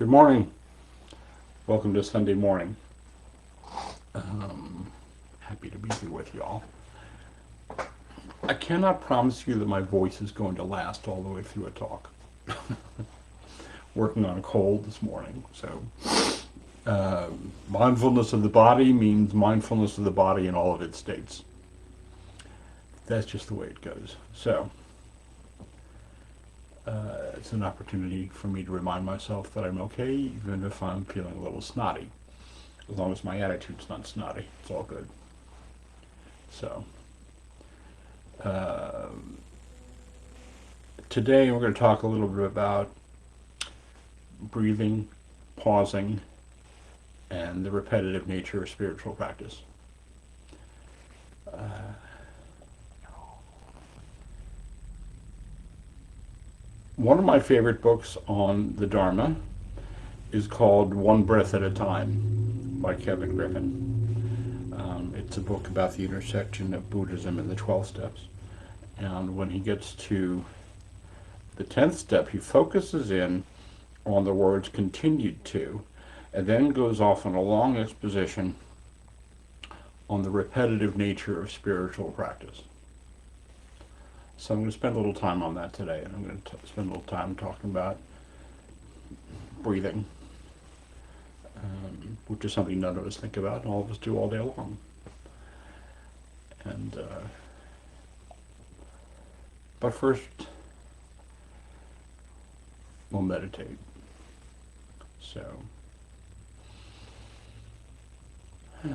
Good morning. Welcome to Sunday morning. Happy to be here with you all. I cannot promise you that my voice is going to last all the way through a talk. Working on a cold this morning, so mindfulness of the body means mindfulness of the body in all of its states. That's just the way it goes. So it's an opportunity for me to remind myself that I'm okay, even if I'm feeling a little snotty. As long as my attitude's not snotty, it's all good. So today we're going to talk a little bit about breathing, pausing, and the repetitive nature of spiritual practice. One of my favorite books on the Dharma is called One Breath at a Time by Kevin Griffin. It's a book about the intersection of Buddhism and the 12 steps. And when he gets to the 10th step, he focuses in on the words continued to, and then goes off on a long exposition on the repetitive nature of spiritual practice. So I'm going to spend a little time on that today, and I'm going to spend a little time talking about breathing, which is something none of us think about, and all of us do all day long. And but first, we'll meditate. So I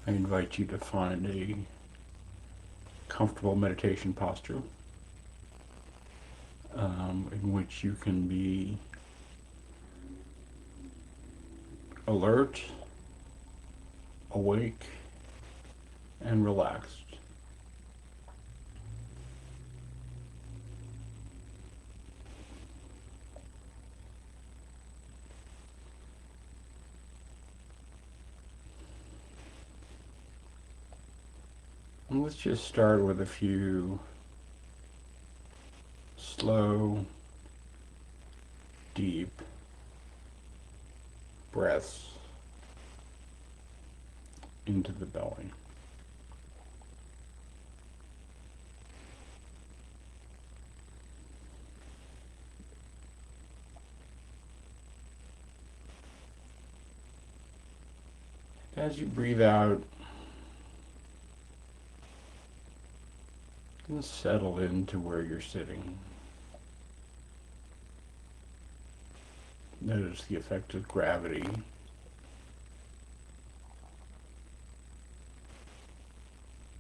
invite you to find a comfortable meditation posture in which you can be alert, awake, and relaxed. And let's just start with a few slow, deep breaths into the belly. As you breathe out, just settle into where you're sitting. Notice the effect of gravity.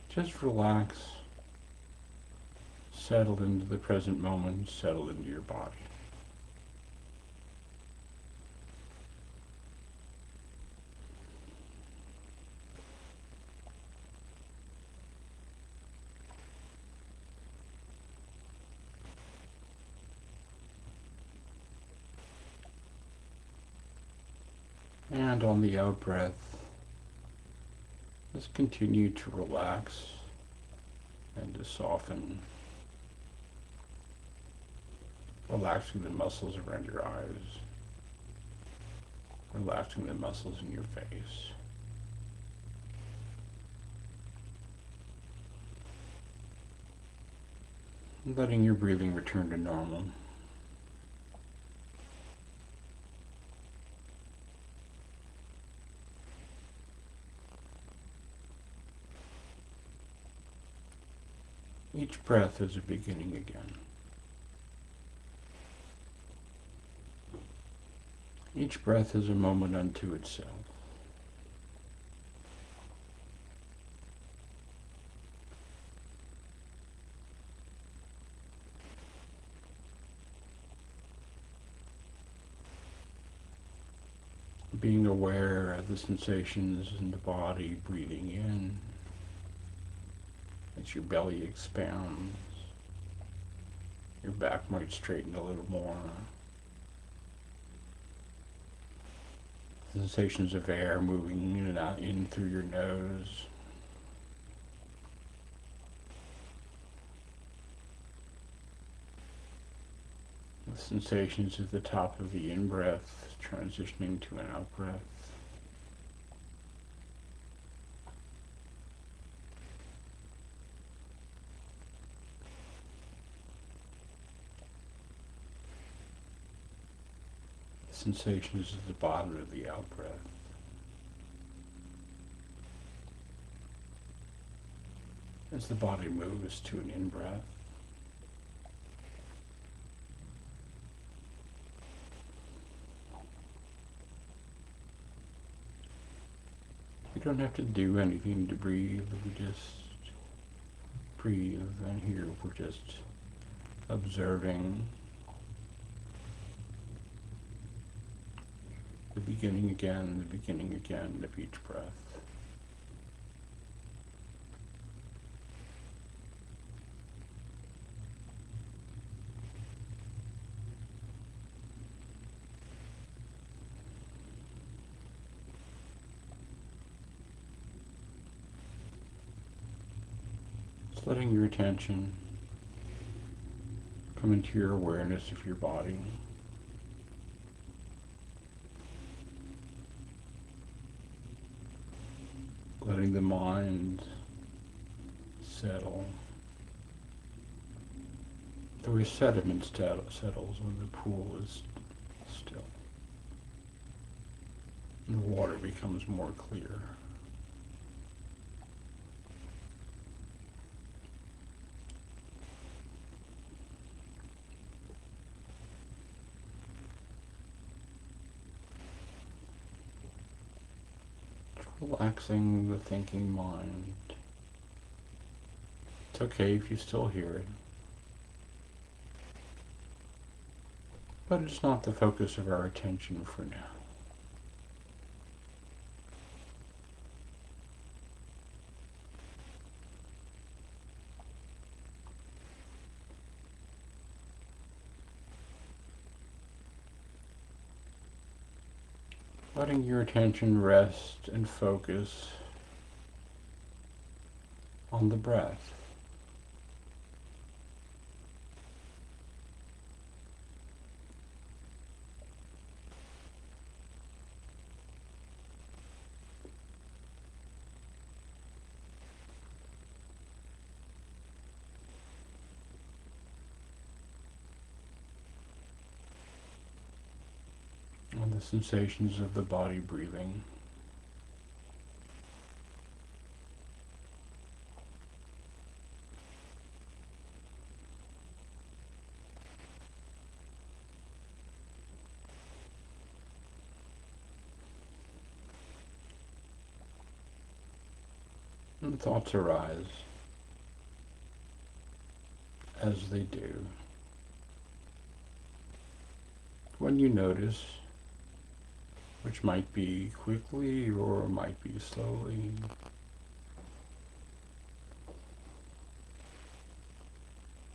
Just relax, settle into the present moment, settle into your body. And on the out breath, just continue to relax and to soften, relaxing the muscles around your eyes, relaxing the muscles in your face. Letting your breathing return to normal. Each breath is a beginning again. Each breath is a moment unto itself. Being aware of the sensations in the body, breathing in as your belly expands, your back might straighten a little more. Sensations of air moving in and out, in through your nose. The sensations at the top of the in-breath, transitioning to an out-breath. Sensations at the bottom of the out-breath. As the body moves to an in-breath. You don't have to do anything to breathe, we just breathe, and here we're just observing the beginning again of each breath. Just letting your attention come into your awareness of your body. Letting the mind settle. The way sediment settles when the pool is still. And the water becomes more clear. Relaxing the thinking mind. It's okay if you still hear it. But it's not the focus of our attention for now. Letting your attention rest and focus on the breath. On the sensations of the body breathing. And thoughts arise as they do. When you notice, which might be quickly or might be slowly,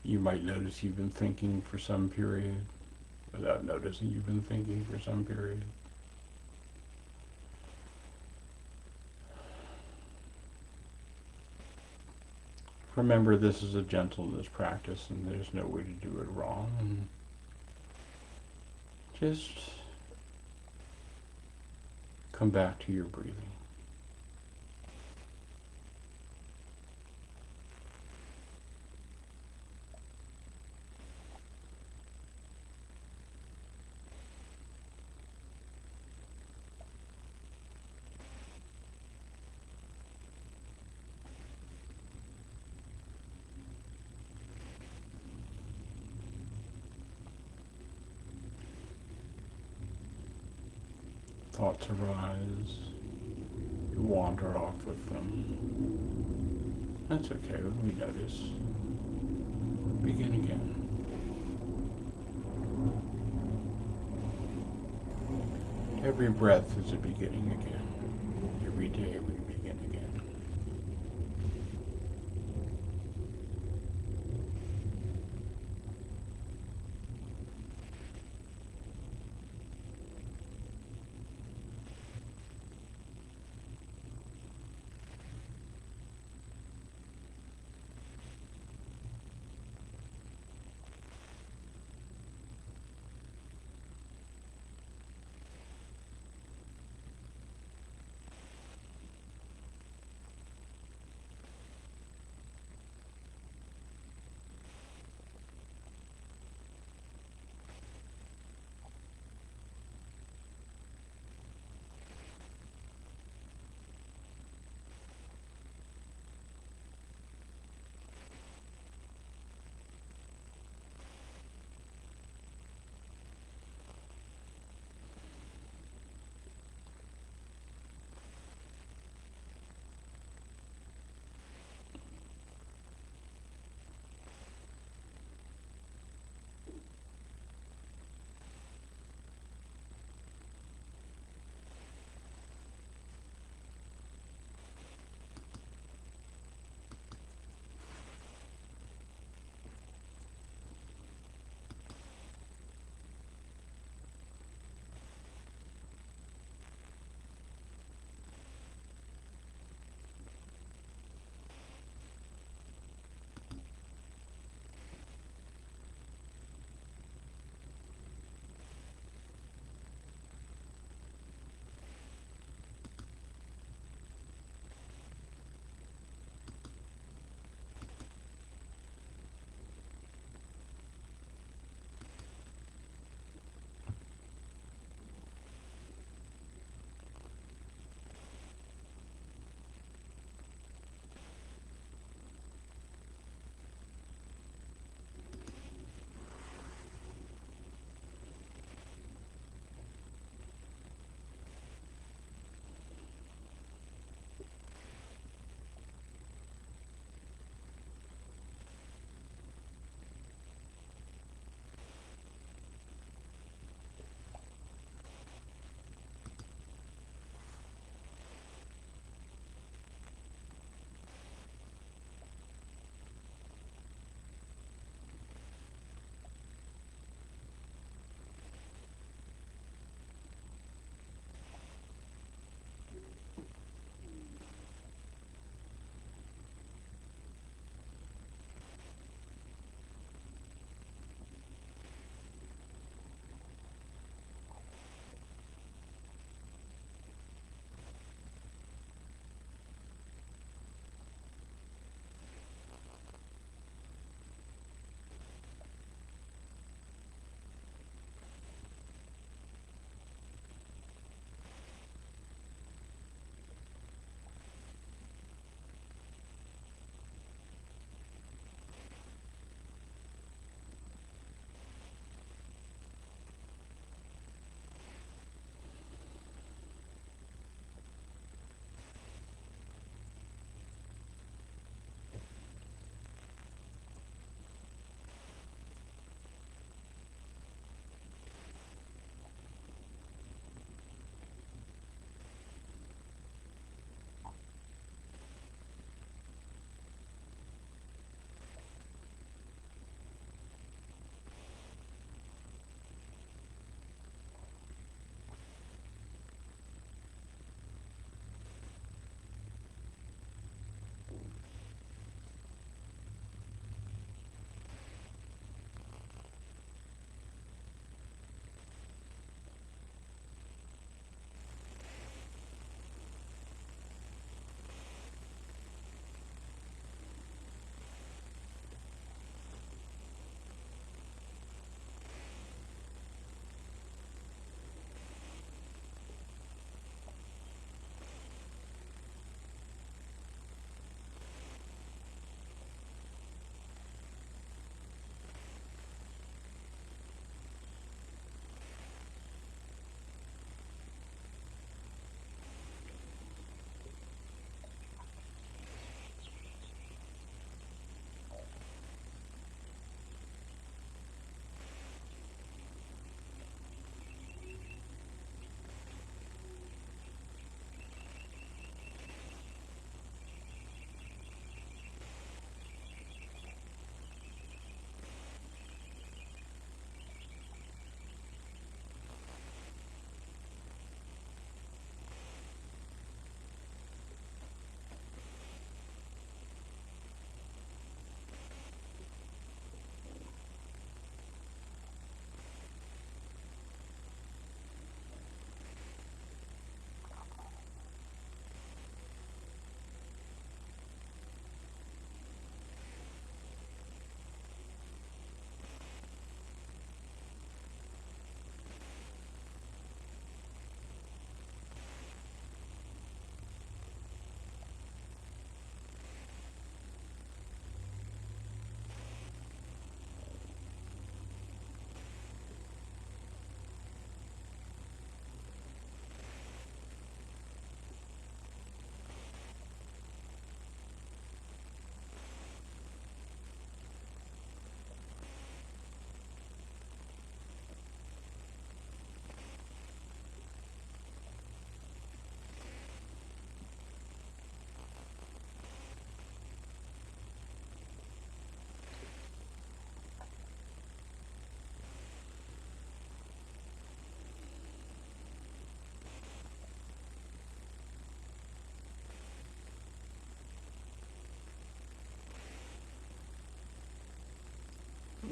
you might notice you've been thinking for some period without noticing you've been thinking for some period. Remember, this is a gentleness practice and there's no way to do it wrong. Just come back to your breathing. Thoughts arise, you wander off with them. That's okay, we notice. Begin again. Every breath is a beginning again. Every day we begin again.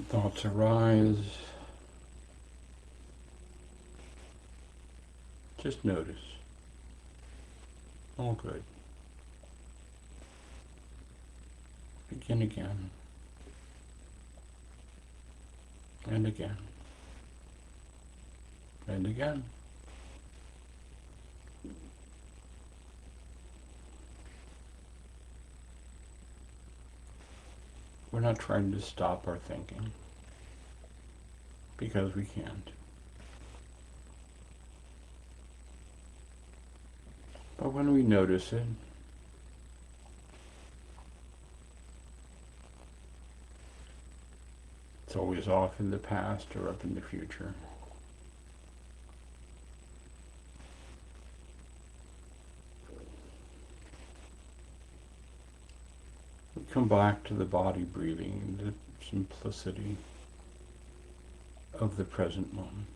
Thoughts arise. Just notice. All good. Begin again. And again. And again. We're not trying to stop our thinking, because we can't. But when we notice it, it's always off in the past or up in the future. We come back to the body breathing, the simplicity of the present moment.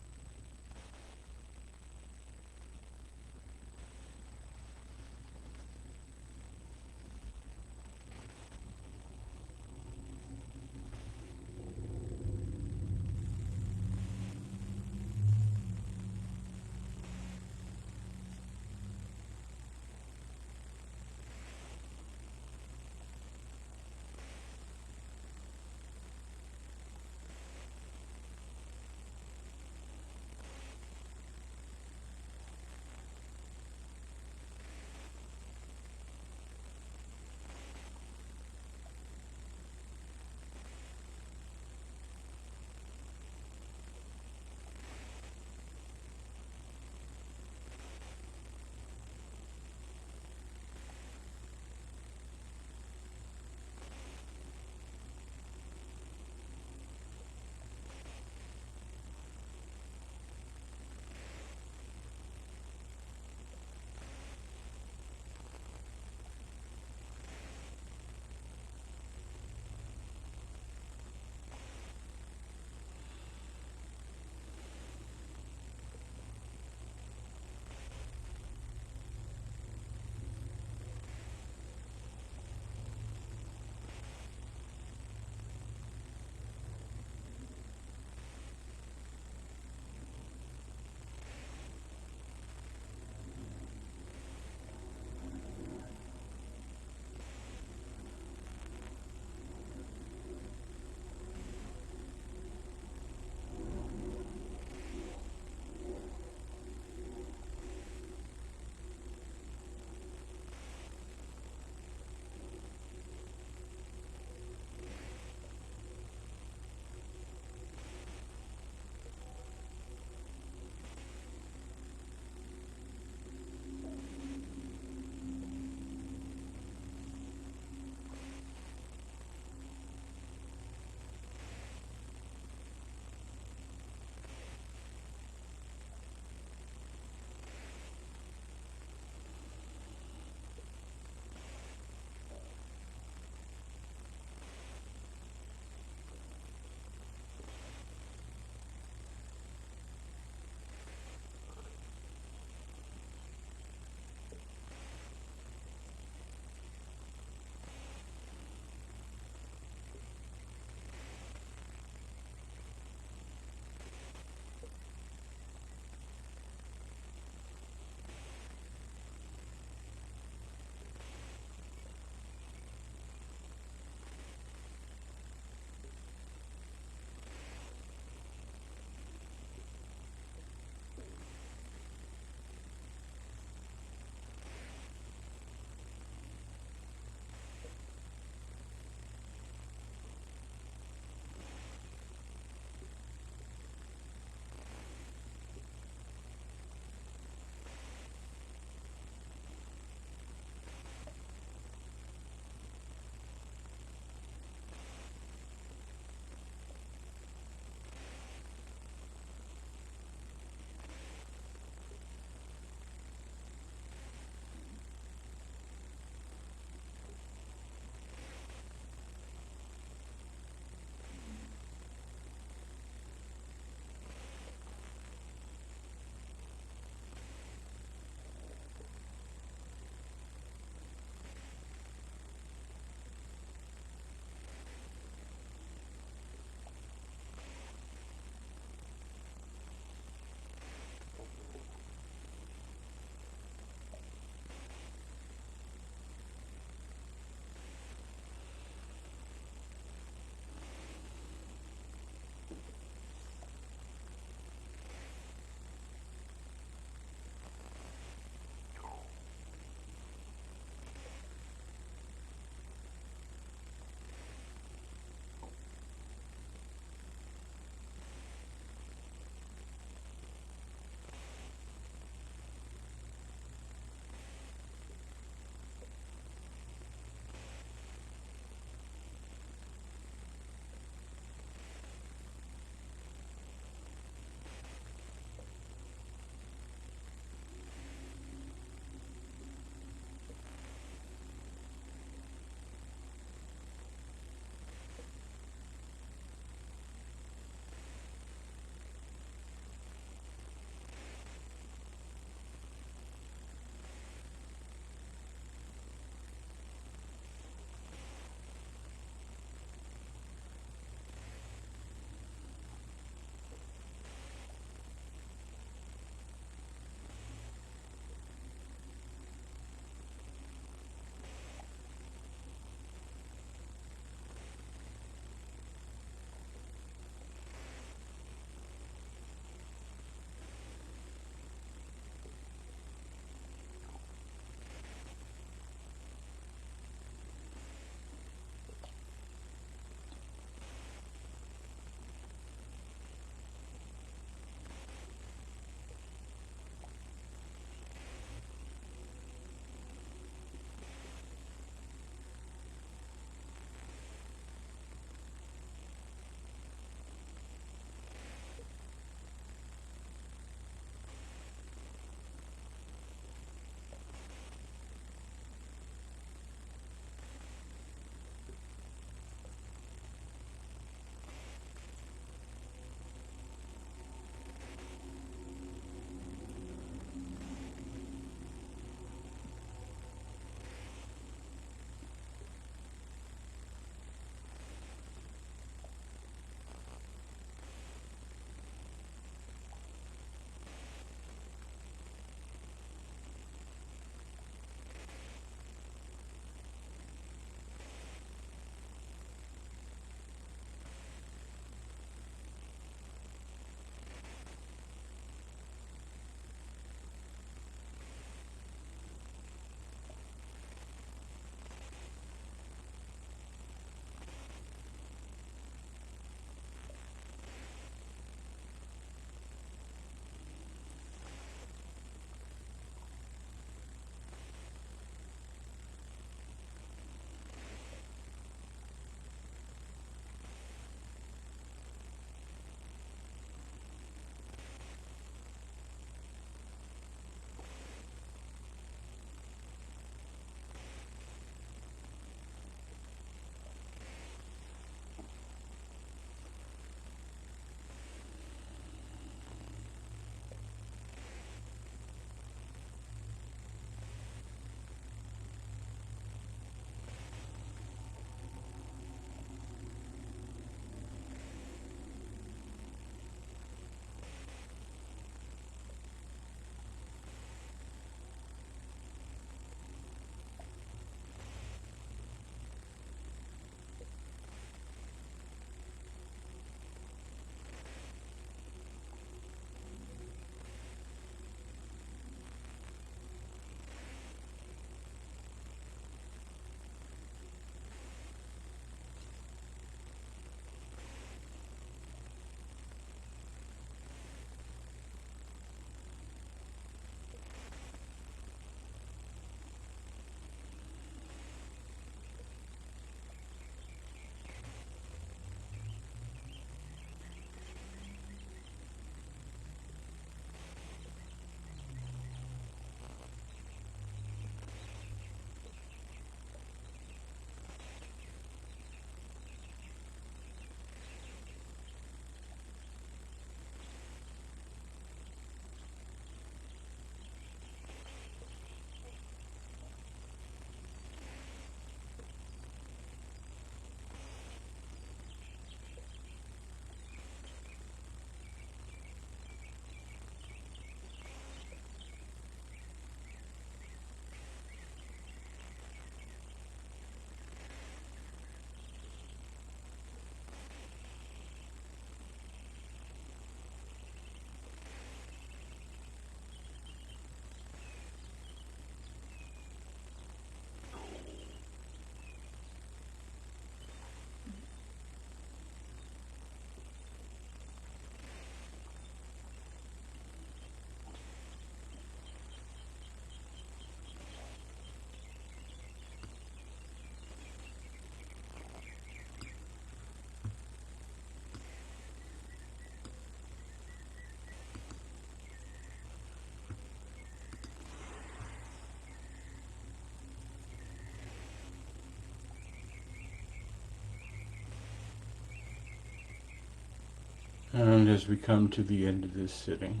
And as we come to the end of this sitting,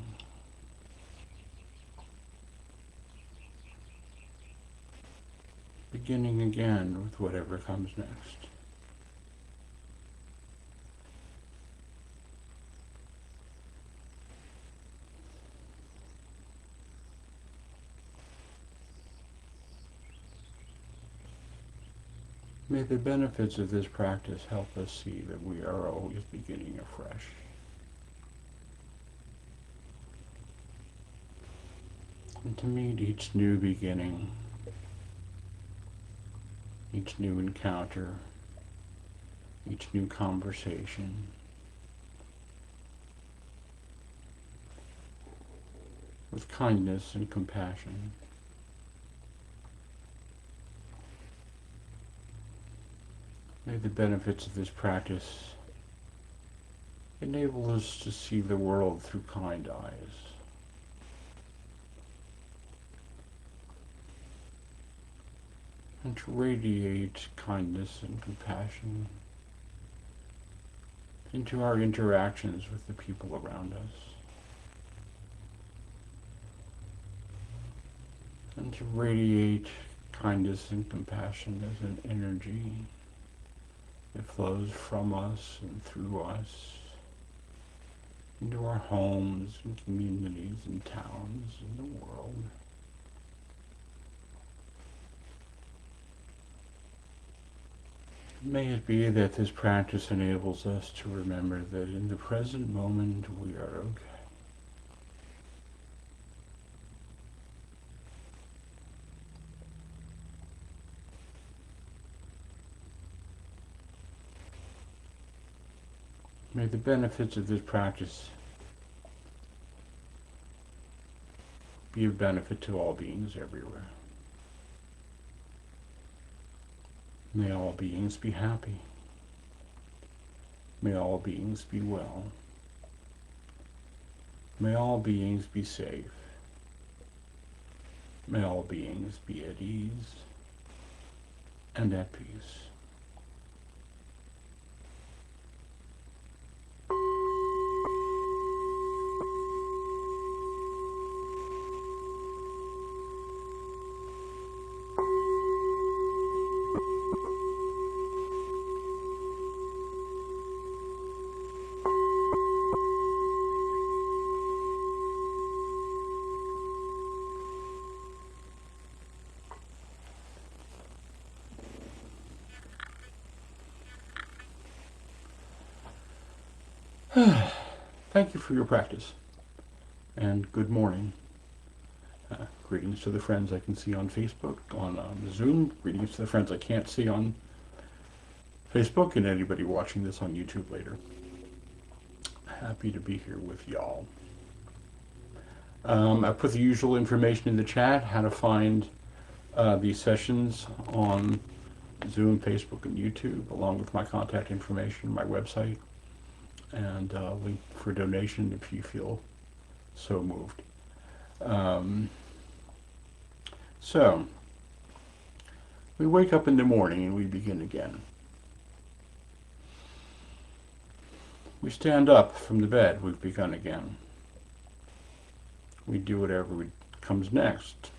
beginning again with whatever comes next. May the benefits of this practice help us see that we are always beginning afresh. And to meet each new beginning, each new encounter, each new conversation, with kindness and compassion. May the benefits of this practice enable us to see the world through kind eyes. And to radiate kindness and compassion into our interactions with the people around us. And to radiate kindness and compassion as an energy that flows from us and through us into our homes and communities and towns and the world. May it be that this practice enables us to remember that in the present moment we are okay. May the benefits of this practice be of benefit to all beings everywhere. May all beings be happy. May all beings be well. May all beings be safe. May all beings be at ease and at peace. Thank you for your practice, and good morning. Greetings to the friends I can see on Facebook, on Zoom. Greetings to the friends I can't see on Facebook, and anybody watching this on YouTube later. Happy to be here with y'all. I put the usual information in the chat, how to find these sessions on Zoom, Facebook, and YouTube, along with my contact information, my website, and a link for donation if you feel so moved. So, we wake up in the morning and we begin again. We stand up from the bed, we've begun again. We do whatever comes next,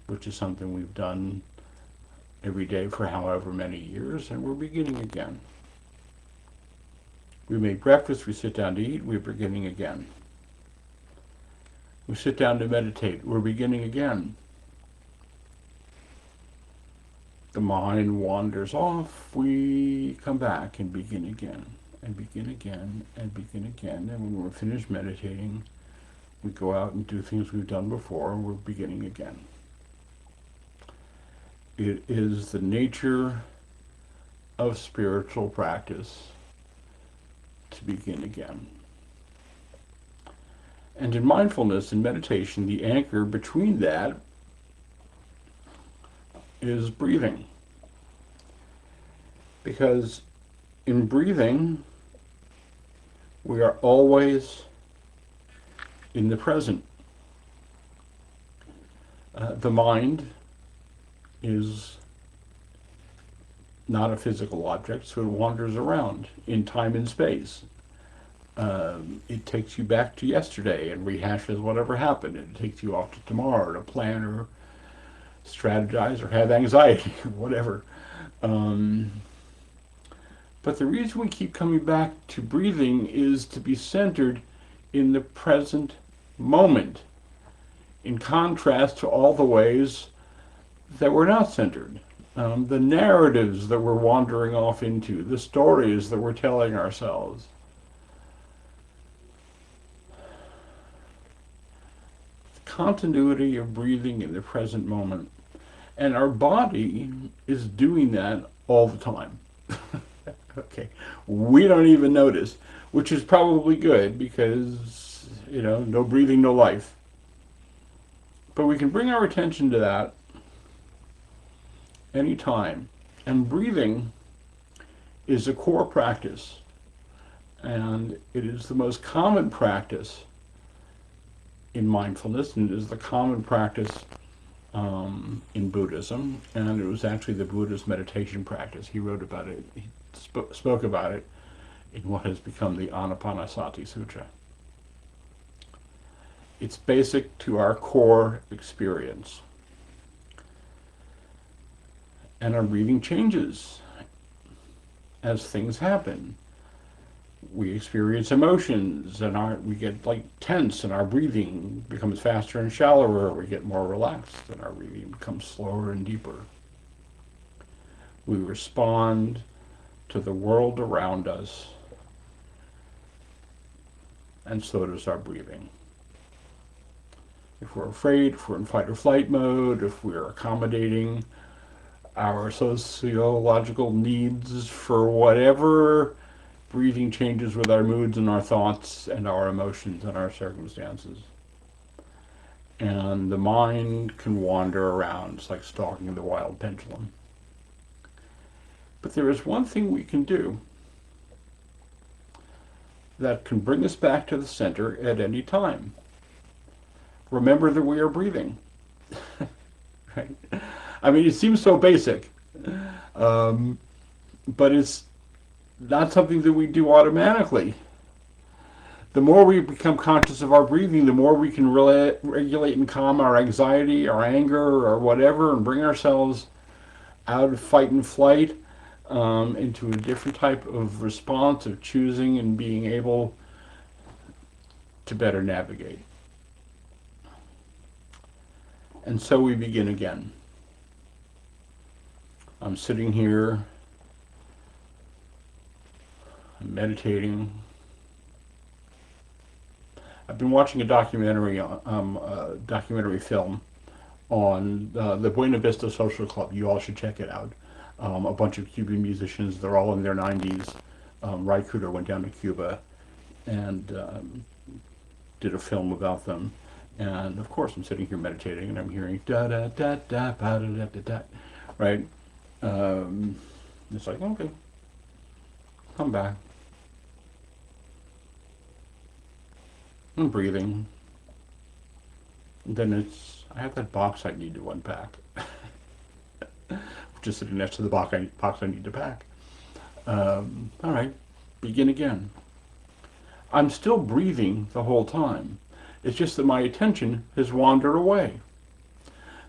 which is something we've done every day for however many years, and we're beginning again. We make breakfast, we sit down to eat, we're beginning again. We sit down to meditate, we're beginning again. The mind wanders off, we come back and begin again, and begin again, and begin again. And when we're finished meditating, we go out and do things we've done before, and we're beginning again. It is the nature of spiritual practice to begin again. And in mindfulness and meditation, the anchor between that is breathing. Because in breathing, we are always in the present. The mind is not a physical object, so it wanders around in time and space. It takes you back to yesterday and rehashes whatever happened. It takes you off to tomorrow to plan or strategize or have anxiety or whatever. Um, but the reason we keep coming back to breathing is to be centered in the present moment, in contrast to all the ways that we're not centered. The narratives that we're wandering off into, the stories that we're telling ourselves. Continuity of breathing in the present moment. And our body is doing that all the time. Okay. We don't even notice, which is probably good because, no breathing, no life. But we can bring our attention to that anytime. And breathing is a core practice. And it is the most common practice in mindfulness, and it is the common practice in Buddhism, and it was actually the Buddhist meditation practice. He wrote about it, he spoke about it in what has become the Anapanasati Sutra. It's basic to our core experience. And our breathing changes as things happen. We experience emotions and we get tense and our breathing becomes faster and shallower. We get more relaxed and our breathing becomes slower and deeper. We respond to the world around us, and so does our breathing. If we're afraid, if we're in fight or flight mode, if we're accommodating our sociological needs for whatever, breathing changes with our moods and our thoughts and our emotions and our circumstances. And the mind can wander around. It's like stalking the wild pendulum. But there is one thing we can do that can bring us back to the center at any time. Remember that we are breathing. Right? I mean, it seems so basic, but it's not something that we do automatically. The more we become conscious of our breathing, the more we can regulate and calm our anxiety, our anger, or whatever, and bring ourselves out of fight and flight into a different type of response of choosing and being able to better navigate. And so we begin again. I'm sitting here, I'm meditating. I've been watching a documentary film on the Buena Vista Social Club. You all should check it out. A bunch of Cuban musicians, they're all in their 90s. Ry Cooder went down to Cuba and did a film about them. And of course, I'm sitting here meditating, and I'm hearing da da da da da da da da, right? It's like, okay, come back. I'm breathing. And then I have that box I need to unpack. Just sitting next to the box I need to pack. All right, begin again. I'm still breathing the whole time. It's just that my attention has wandered away.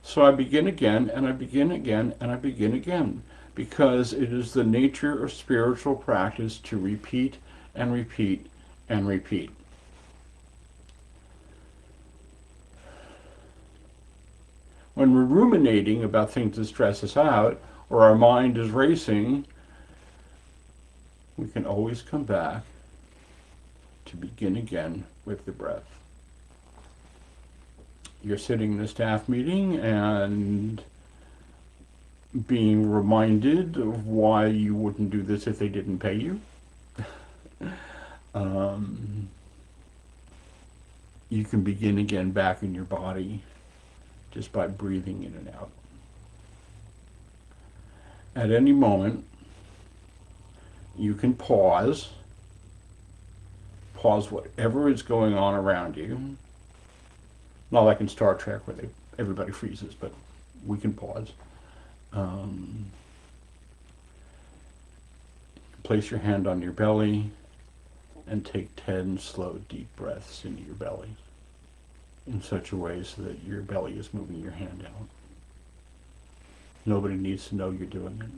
So I begin again, and I begin again, and I begin again, because it is the nature of spiritual practice to repeat and repeat and repeat. When we're ruminating about things that stress us out, or our mind is racing, we can always come back to begin again with the breath. You're sitting in a staff meeting and being reminded of why you wouldn't do this if they didn't pay you. You can begin again back in your body just by breathing in and out. At any moment, you can pause whatever is going on around you. Not like in Star Trek where everybody freezes, but we can pause. Place your hand on your belly, and take 10 slow, deep breaths into your belly in such a way so that your belly is moving your hand out. Nobody needs to know you're doing it.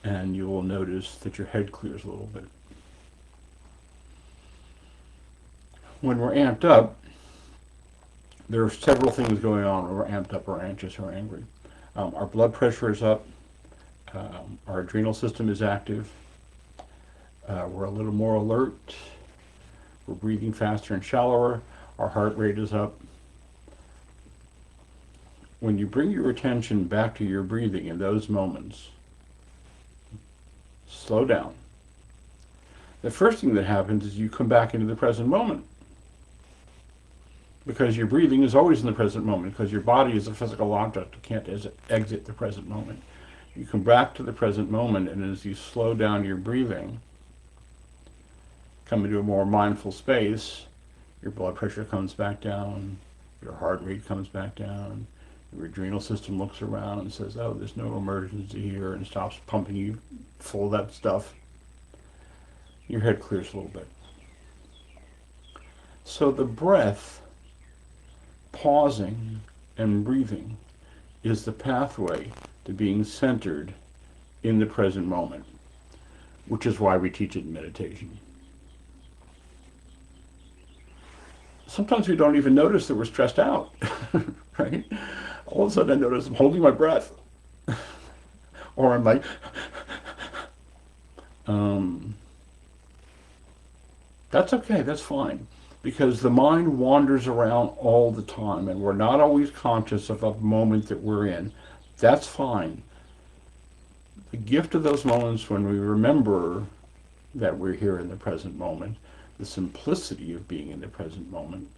And you will notice that your head clears a little bit. When we're amped up, there are several things going on when we're amped up or anxious or angry. Our blood pressure is up. Our adrenal system is active. We're a little more alert. We're breathing faster and shallower. Our heart rate is up. When you bring your attention back to your breathing in those moments, slow down. The first thing that happens is you come back into the present moment. Because your breathing is always in the present moment, because your body is a physical object. It can't exit the present moment. You come back to the present moment, and as you slow down your breathing, come into a more mindful space, your blood pressure comes back down, your heart rate comes back down, your adrenal system looks around and says, oh, there's no emergency here, and stops pumping you full of that stuff. Your head clears a little bit. So the breath, pausing and breathing, is the pathway to being centered in the present moment, which is why we teach it in meditation. Sometimes we don't even notice that we're stressed out, right? All of a sudden I notice I'm holding my breath. Or I'm like, that's okay, that's fine. Because the mind wanders around all the time, and we're not always conscious of the moment that we're in. That's fine. The gift of those moments when we remember that we're here in the present moment, the simplicity of being in the present moment,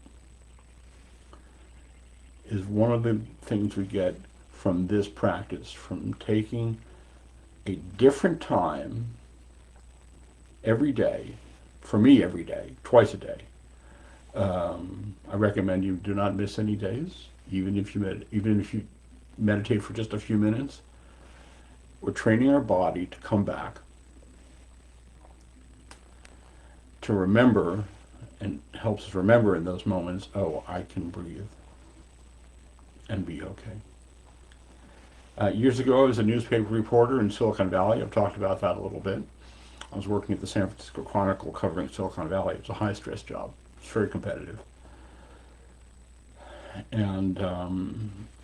is one of the things we get from this practice, from taking a different time every day, for me every day, twice a day. I recommend you do not miss any days, even if you meditate for just a few minutes. We're training our body to come back, to remember, and helps us remember in those moments, oh, I can breathe and be okay. Years ago, I was a newspaper reporter in Silicon Valley. I've talked about that a little bit. I was working at the San Francisco Chronicle covering Silicon Valley. It's a high-stress job. It's very competitive. And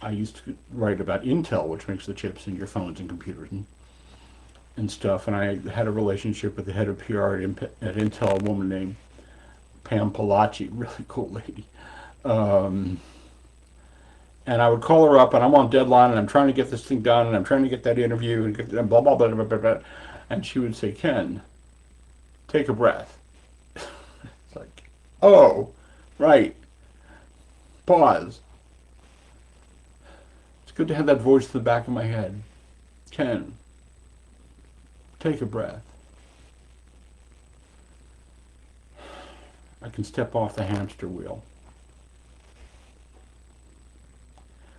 I used to write about Intel, which makes the chips in your phones and computers and stuff. And I had a relationship with the head of PR at Intel, a woman named Pam Palacci, really cool lady. And I would call her up, and I'm on deadline, and I'm trying to get this thing done, and I'm trying to get that interview, and blah, blah, blah, blah, blah, blah. And she would say, Ken, take a breath. It's like, oh, right. Pause. It's good to have that voice in the back of my head. Ken, take a breath. I can step off the hamster wheel.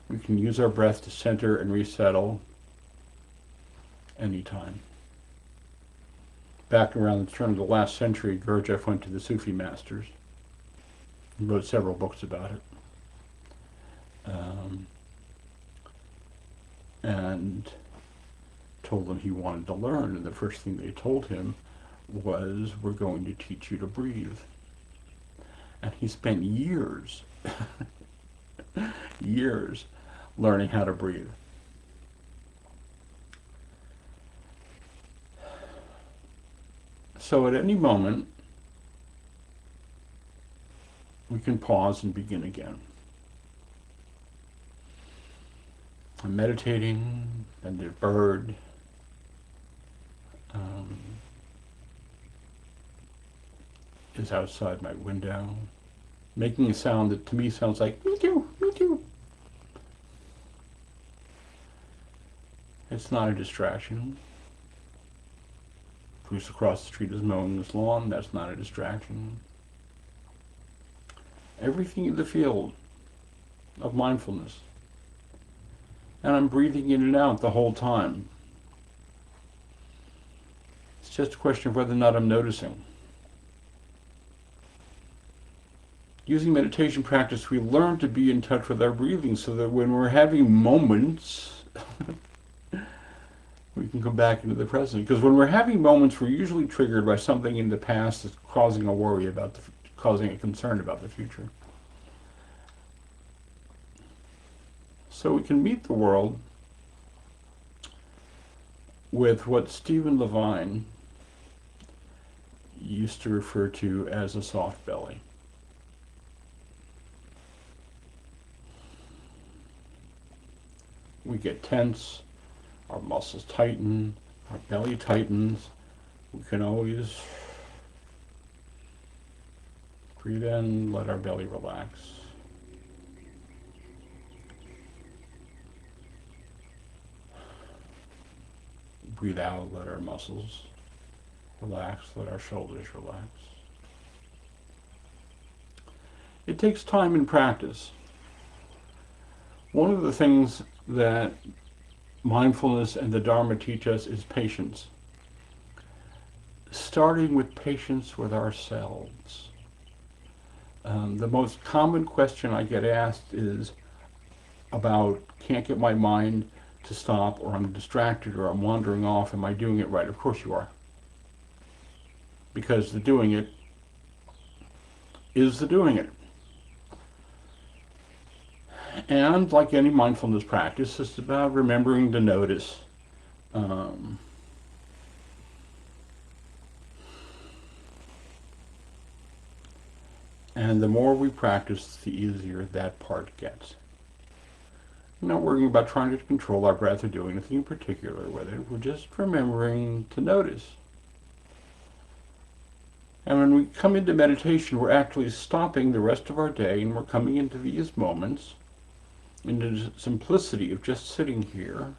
We can use our breath to center and resettle anytime. Back around the turn of the last century, Gurdjieff went to the Sufi masters. He wrote several books about it. And told them he wanted to learn. And the first thing they told him was, we're going to teach you to breathe. And he spent years, years learning how to breathe. So at any moment, we can pause and begin again. I'm meditating, and the bird is outside my window, making a sound that to me sounds like, me too, me too. It's not a distraction. Who's across the street is mowing his lawn, that's not a distraction. Everything in the field of mindfulness. And I'm breathing in and out the whole time. It's just a question of whether or not I'm noticing. Using meditation practice, we learn to be in touch with our breathing so that when we're having moments, we can come back into the present. Because when we're having moments, we're usually triggered by something in the past that's causing a worry about, causing a concern about the future. So we can meet the world with what Stephen Levine used to refer to as a soft belly. We get tense, our muscles tighten, our belly tightens. We can always breathe in, let our belly relax. Breathe out, let our muscles relax, let our shoulders relax. It takes time and practice. One of the things that mindfulness and the Dharma teach us is patience. Starting with patience with ourselves. The most common question I get asked is about, can't get my mind to stop, or I'm distracted, or I'm wandering off. Am I doing it right? Of course you are. Because the doing it is the doing it. And like any mindfulness practice, it's about remembering to notice. And the more we practice, the easier that part gets. We're not worrying about trying to control our breath or do anything in particular with it. We're just remembering to notice. And when we come into meditation, we're actually stopping the rest of our day, and we're coming into these moments, into the simplicity of just sitting here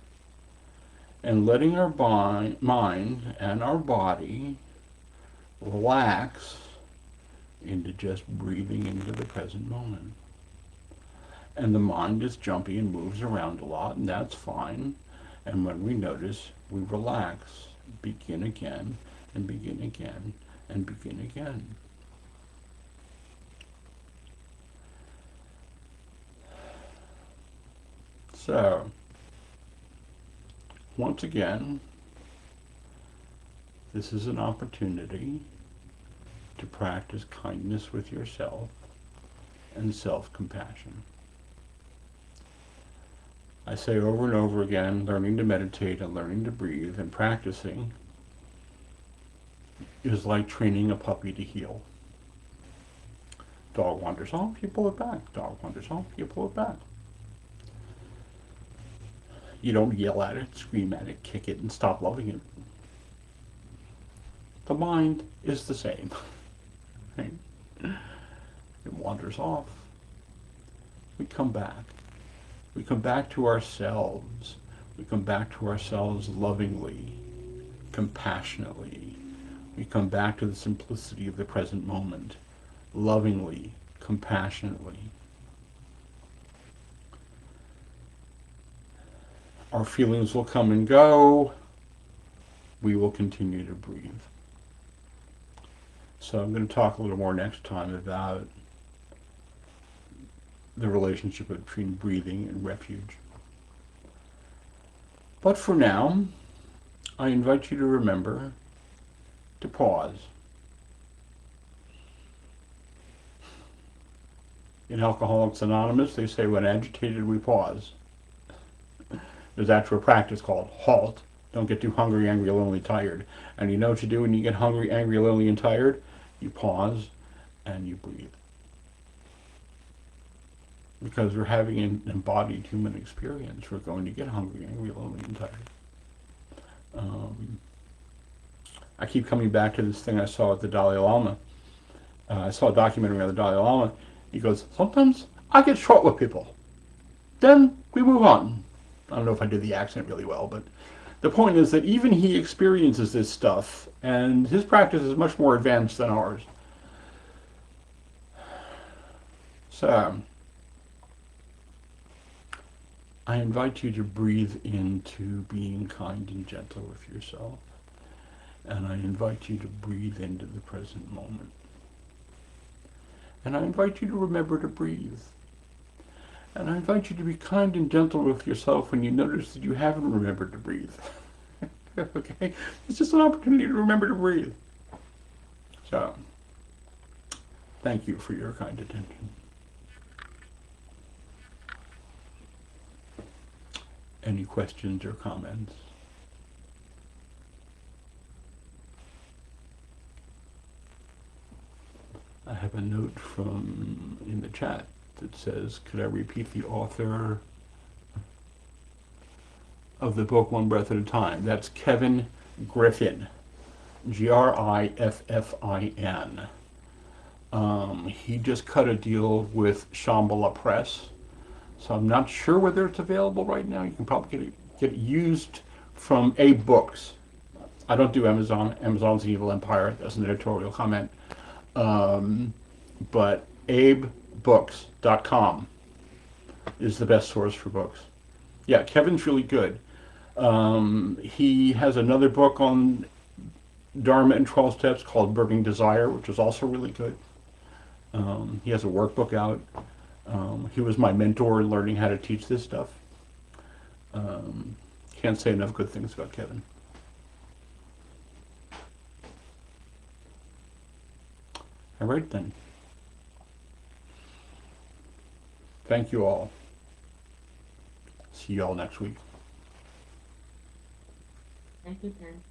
and letting our mind and our body relax into just breathing into the present moment. And the mind is jumpy and moves around a lot, and that's fine. And when we notice, we relax, begin again, and begin again, and begin again. So, once again, this is an opportunity to practice kindness with yourself and self-compassion. I say over and over again, learning to meditate and learning to breathe and practicing is like training a puppy to heel. Dog wanders off, you pull it back. Dog wanders off, you pull it back. You don't yell at it, scream at it, kick it, and stop loving it. The mind is the same. Right? It wanders off. We come back. We come back to ourselves. We come back to ourselves lovingly, compassionately. We come back to the simplicity of the present moment, lovingly, compassionately. Our feelings will come and go. We will continue to breathe. So I'm going to talk a little more next time about the relationship between breathing and refuge. But for now, I invite you to remember to pause. In Alcoholics Anonymous, they say when agitated, we pause. There's actually a practice called HALT. Don't get too hungry, angry, lonely, tired. And you know what you do when you get hungry, angry, lonely, and tired? You pause and you breathe. Because we're having an embodied human experience. We're going to get hungry, angry, lonely, and tired. I keep coming back to this thing I saw at the Dalai Lama. I saw a documentary on the Dalai Lama. He goes, sometimes I get short with people. Then we move on. I don't know if I did the accent really well, but the point is that even he experiences this stuff, and his practice is much more advanced than ours. So, I invite you to breathe into being kind and gentle with yourself. And I invite you to breathe into the present moment. And I invite you to remember to breathe. And I invite you to be kind and gentle with yourself when you notice that you haven't remembered to breathe. Okay? It's just an opportunity to remember to breathe. So, thank you for your kind attention. Any questions or comments? I have a note from in the chat that says, could I repeat the author of the book One Breath at a Time? That's Kevin Griffin, Griffin. He just cut a deal with Shambhala Press, so I'm not sure whether it's available right now. You can probably get it used from Abe Books. I don't do Amazon. Amazon's an evil empire. That's an editorial comment. But abebooks.com is the best source for books. Yeah, Kevin's really good. He has another book on Dharma in 12 Steps called Burning Desire, which is also really good. He has a workbook out. He was my mentor in learning how to teach this stuff. Can't say enough good things about Kevin. All right, then. Thank you all. See you all next week. Thank you, Ken.